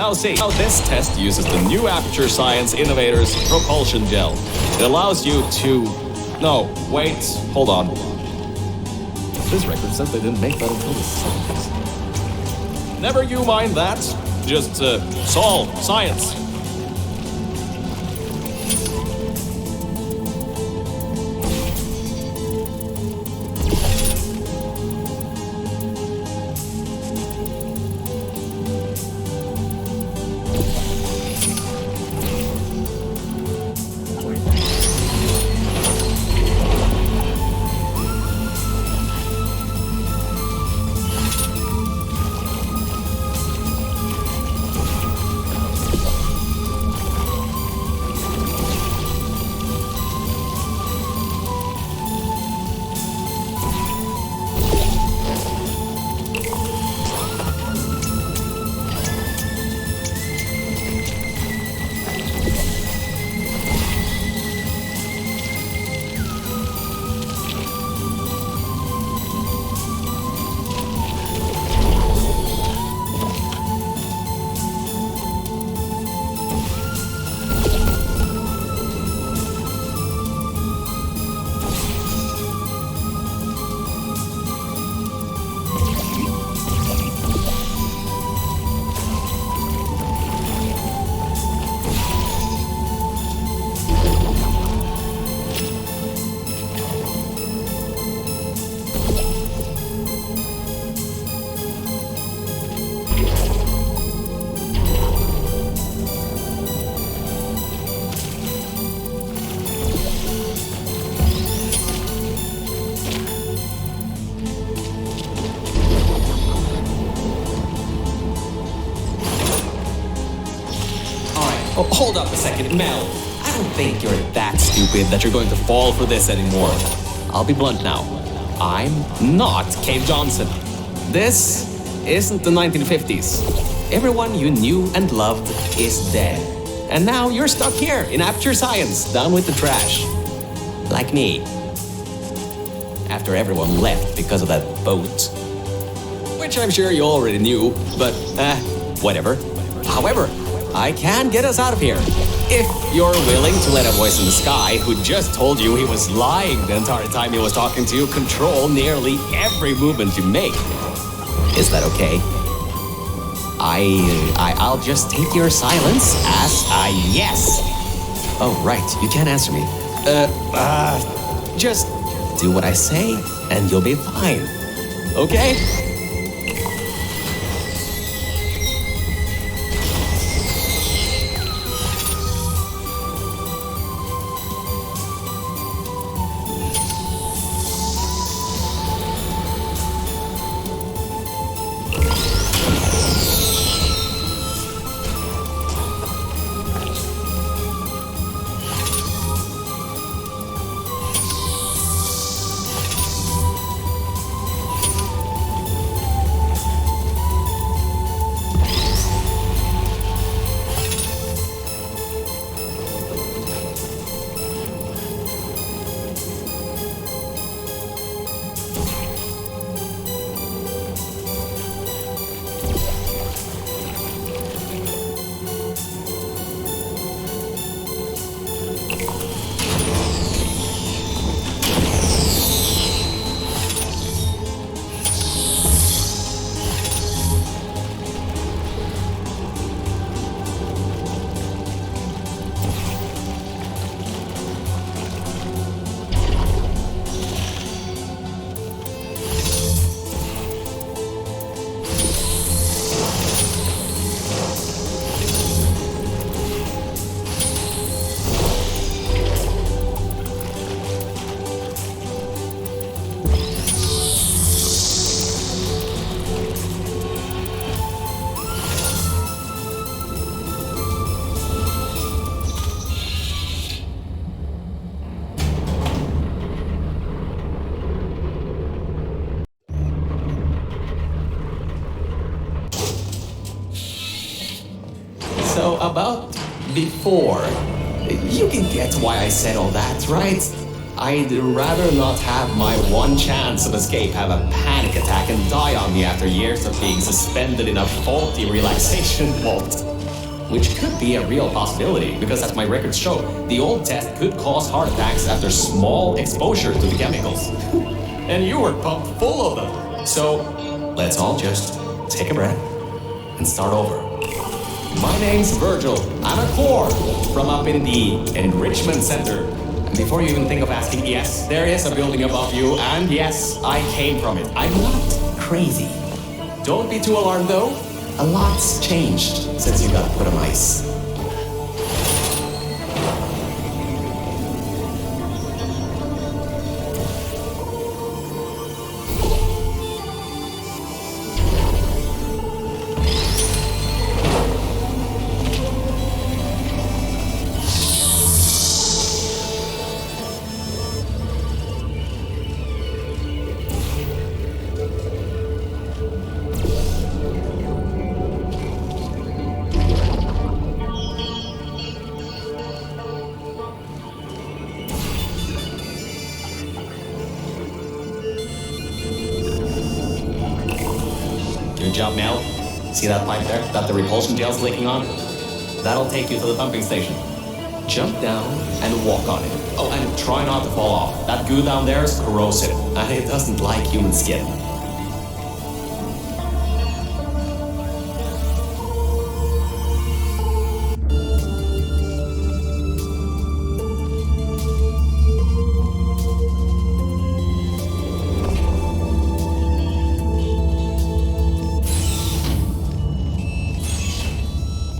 Now see, how this test uses the new Aperture Science Innovators Propulsion Gel. It allows you to... No, wait, hold on. This record says they didn't make that until the 70s. Never you mind that. Just, solve science. Oh, hold up a second, Mel. I don't think you're that stupid that you're going to fall for this anymore. I'll be blunt now. I'm not Cave Johnson. This isn't the 1950s. Everyone you knew and loved is dead. And now you're stuck here in Aperture Science, down with the trash. Like me. After everyone left because of that boat. Which I'm sure you already knew, but whatever. However, I can get us out of here. If you're willing to let a voice in the sky who just told you he was lying the entire time he was talking to you control nearly every movement you make. Is that okay? I'll just take your silence as a yes. Oh, right, you can't answer me. Just do what I say and you'll be fine. Okay? So about before, you can get why I said all that, right? I'd rather not have my one chance of escape have a panic attack and die on me after years of being suspended in a faulty relaxation vault. Which could be a real possibility, because as my records show, the old test could cause heart attacks after small exposure to the chemicals. And you were pumped full of them. So, let's all just take a breath and start over. My name's Virgil. I'm a core from up in the Enrichment Center. And before you even think of asking, yes, there is a building above you, and yes, I came from it. I'm not crazy. Don't be too alarmed though. A lot's changed since you got put on ice. Good job, Mel. See that pipe there that the repulsion gel's leaking on? That'll take you to the pumping station. Jump down and walk on it. Oh, and try not to fall off. That goo down there is corrosive, and it doesn't like human skin.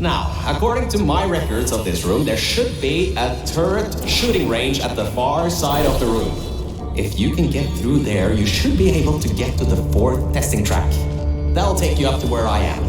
Now, according to my records of this room, there should be a turret shooting range at the far side of the room. If you can get through there, you should be able to get to the 4th testing track. That'll take you up to where I am.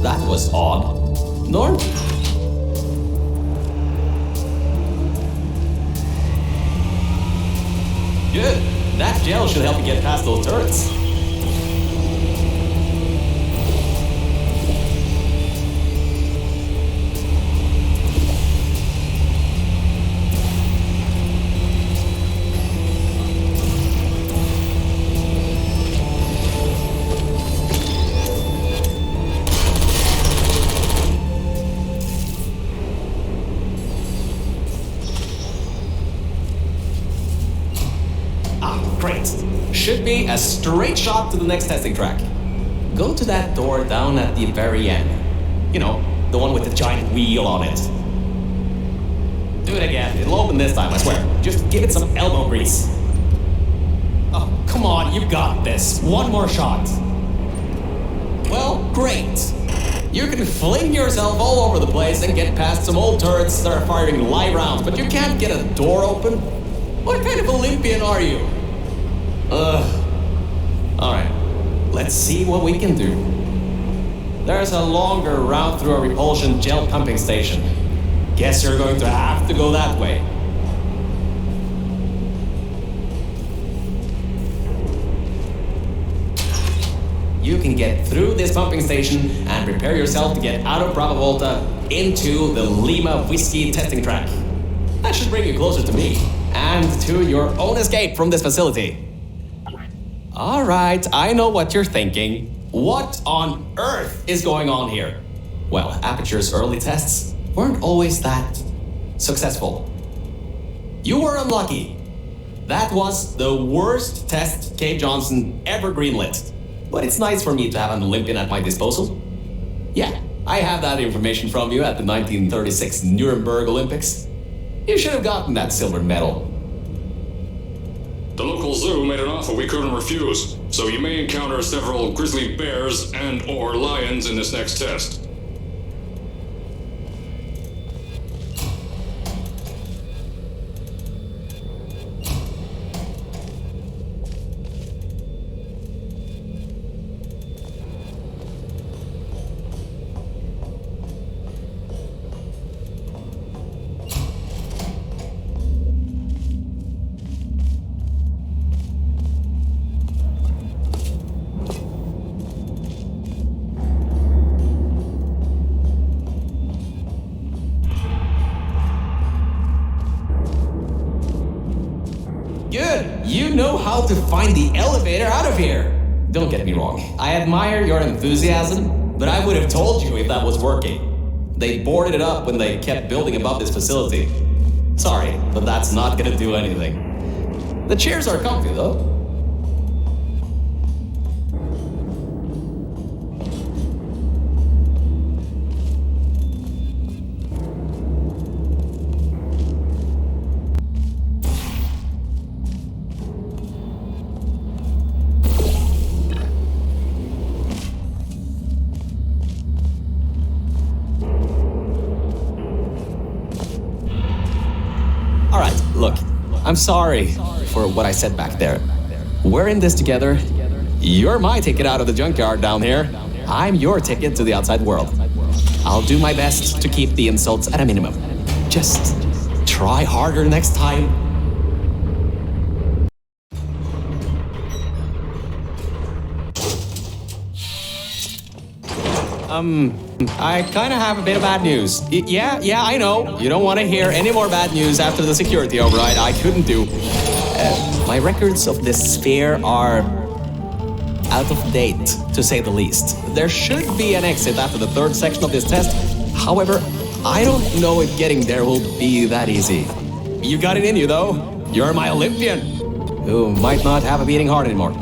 That was odd. Norm? Good. That gel should help you get past those turrets. Great. Should be a straight shot to the next testing track. Go to that door down at the very end. You know, the one with the giant wheel on it. Do it again. It'll open this time, I swear. Just give it some elbow grease. Oh, come on, you got this. One more shot. Well, great. You can fling yourself all over the place and get past some old turrets that are firing live rounds, but you can't get a door open? What kind of Olympian are you? Alright, let's see what we can do. There's a longer route through a repulsion gel pumping station. Guess you're going to have to go that way. You can get through this pumping station and prepare yourself to get out of Bravo Volta into the Lima Whiskey testing track. That should bring you closer to me and to your own escape from this facility. All right, I know what you're thinking. What on earth is going on here? Well, Aperture's early tests weren't always that successful. You were unlucky. That was the worst test Cave Johnson ever greenlit. But it's nice for me to have an Olympian at my disposal. Yeah, I have that information from you at the 1936 Nuremberg Olympics. You should have gotten that silver medal. The local zoo made an offer we couldn't refuse, so you may encounter several grizzly bears and/or lions in this next test. Good! You know how to find the elevator out of here! Don't get me wrong, I admire your enthusiasm, but I would have told you if that was working. They boarded it up when they kept building above this facility. Sorry, but that's not gonna do anything. The chairs are comfy though. Alright, look, I'm sorry for what I said back there. We're in this together. You're my ticket out of the junkyard down here. I'm your ticket to the outside world. I'll do my best to keep the insults at a minimum. Just try harder next time. I kind of have a bit of bad news. Yeah, I know. You don't want to hear any more bad news after the security override. I couldn't do. My records of this sphere are out of date, to say the least. There should be an exit after the third section of this test. However, I don't know if getting there will be that easy. You got it in you, though. You're my Olympian, who might not have a beating heart anymore.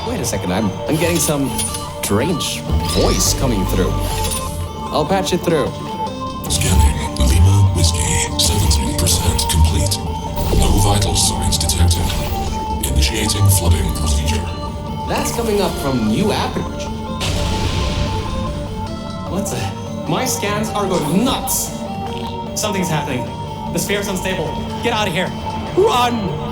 Wait a second, I'm getting some strange voice coming through. I'll patch it through. Scanning. Lima Whiskey. 70% complete. No vital signs detected. Initiating flooding procedure. That's coming up from new average. What the? My scans are going nuts. Something's happening. The sphere's unstable. Get out of here. Run!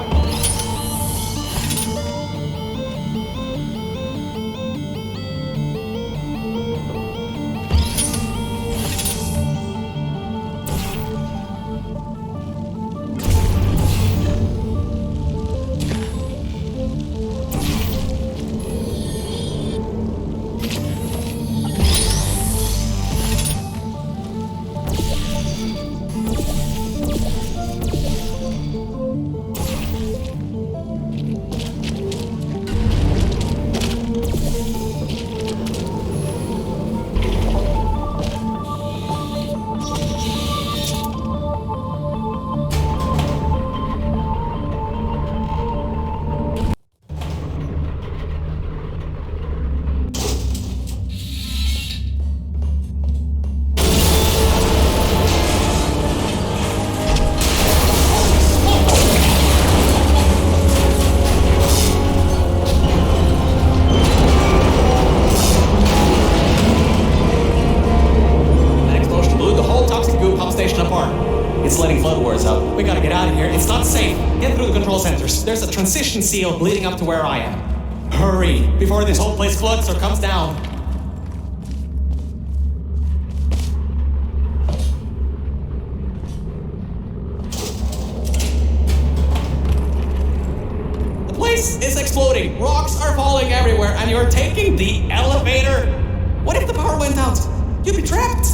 ventilation seal leading up to where I am. Hurry, before this whole place floods or comes down. The place is exploding. Rocks are falling everywhere, and you're taking the elevator. What if the power went out? You'd be trapped.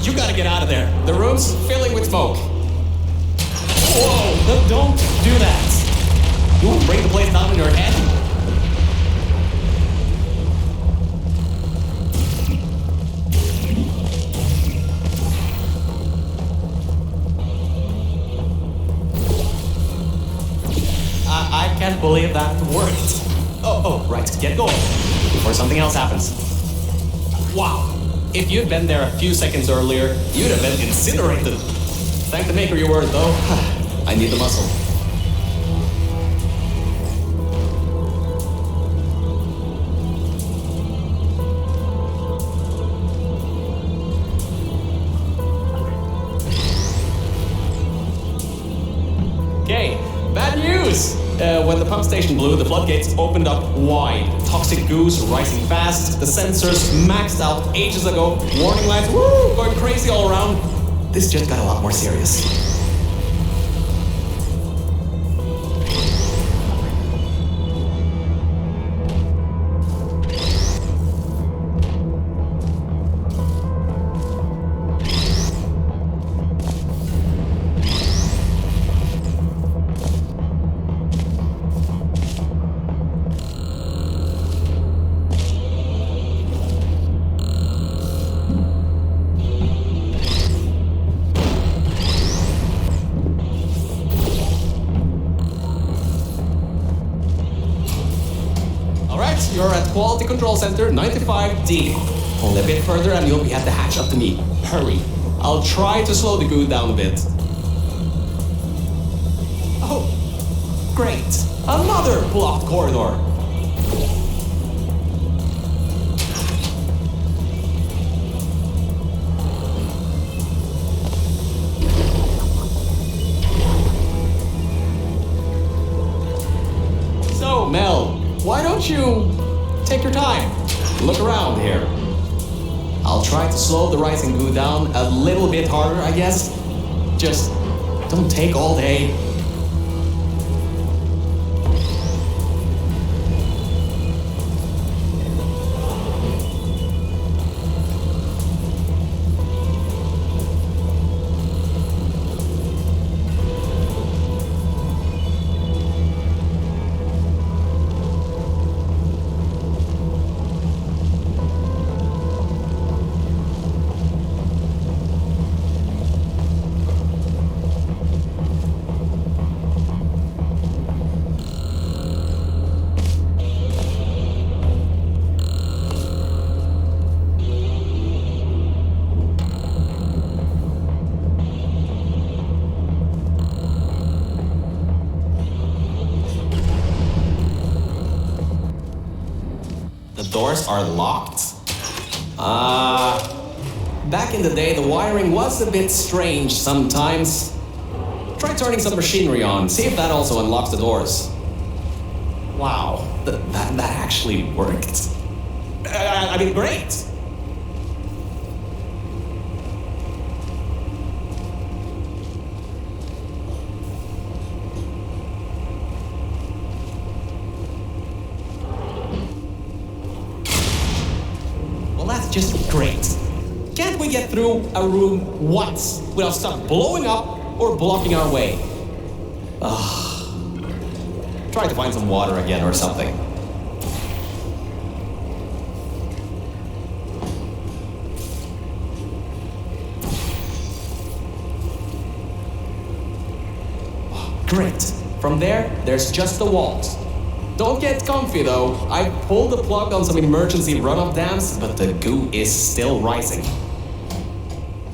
You gotta get out of there. The room's filling with smoke. Whoa, don't do that. You won't bring the place down in your head. I can't believe that worked. Oh, right, get going before something else happens. Wow. If you'd been there a few seconds earlier, you'd have been incinerated. Thank the maker you were, though. I need the muscle. Okay, bad news! When the pump station blew, the floodgates opened up wide. Toxic goos rising fast, the sensors maxed out ages ago, warning lights, woo, going crazy all around. This just got a lot more serious. You're at Quality Control Center 95D. Only a bit further and you'll be at the hatch. Up to me. Hurry. I'll try to slow the goo down a bit. Oh, great. Another blocked corridor. So, Mel, why don't you take your time? Look around here. I'll try to slow the rising goo down a little bit harder, I guess. Just don't take all day. The doors are locked? Back in the day, the wiring was a bit strange sometimes. Try turning some machinery on, see if that also unlocks the doors. Wow, that actually worked. I mean, great! Well, that's just great. Can't we get through a room once without stuff blowing up or blocking our way? Try to find some water again or something. Great. From there's just the walls. Don't get comfy though. I pulled the plug on some emergency runoff dams, but the goo is still rising.